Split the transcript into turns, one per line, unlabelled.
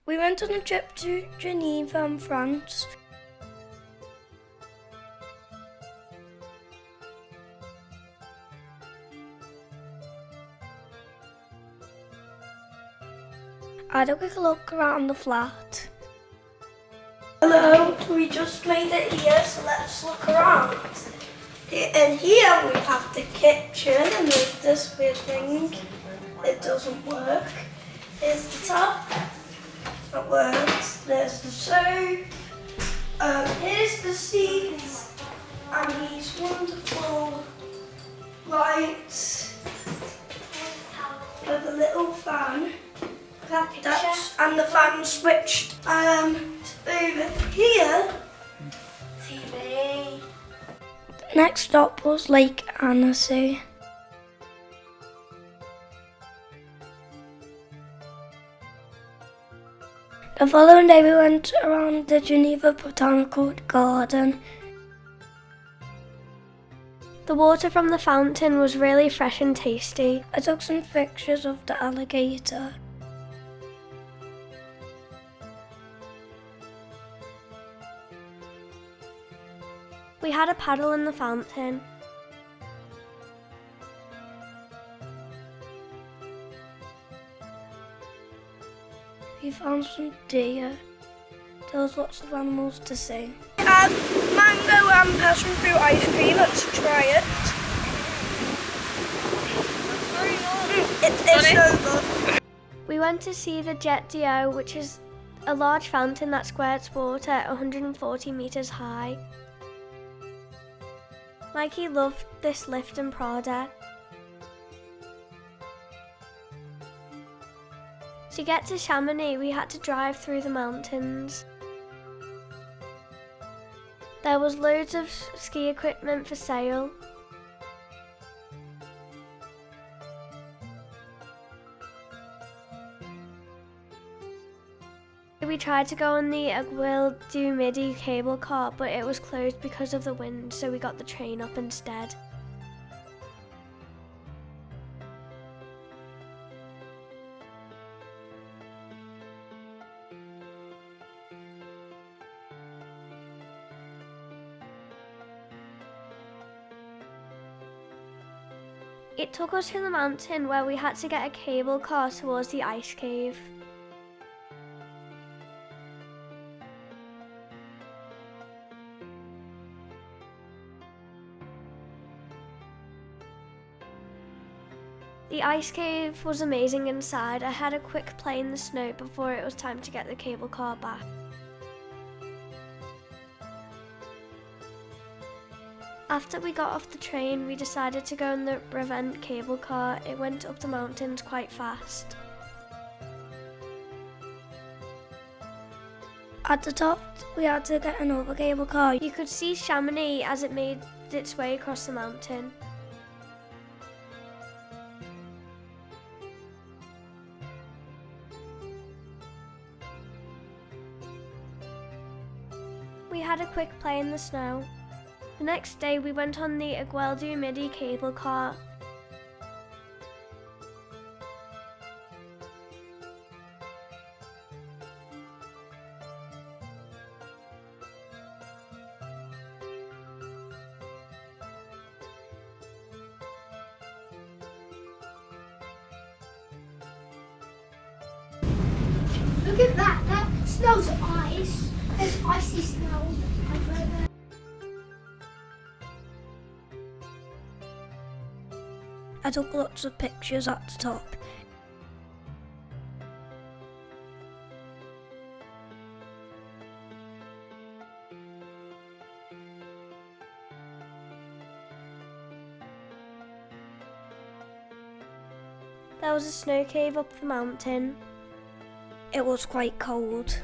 We went on a trip to Geneva in France. I had a quick look around the flat. Hello, we just made it here, so let's look around. In here we have the kitchen and there's this weird thing. It doesn't work. Here's the top. That works. There's the soap. Here's the seats and these wonderful lights with a little fan. And the fan switched over here. TV. Next stop was Lake Annecy. The following day we went around the Geneva Botanical Garden.
The water from the fountain was really fresh and tasty.
I took some pictures of the alligator.
We had a paddle in the fountain.
We found some deer. There was lots of animals to see. We have mango and passion fruit ice cream. Let's try it. It's so good.
We went to see the Jet d'Eau, which is a large fountain that squirts water at 140 metres high. Mikey loved this lift in Prada. To get to Chamonix, we had to drive through the mountains. There was loads of ski equipment for sale. We tried to go on the Aigelle du Midi cable car, but it was closed because of the wind, so we got the train up instead. It took us to the mountain where we had to get a cable car towards the ice cave. The ice cave was amazing inside. I had a quick play in the snow before it was time to get the cable car back. After we got off the train, we decided to go in the Revent cable car. It went up the mountains quite fast.
At the top, we had to get another cable car.
You could see Chamonix as it made its way across the mountain. We had a quick play in the snow. The next day we went on the Aigelle du Midi cable car.
Look at that, that smells ice. There's icy smell.
I took lots of pictures at the top.
There was a snow cave up the mountain.
It was quite cold.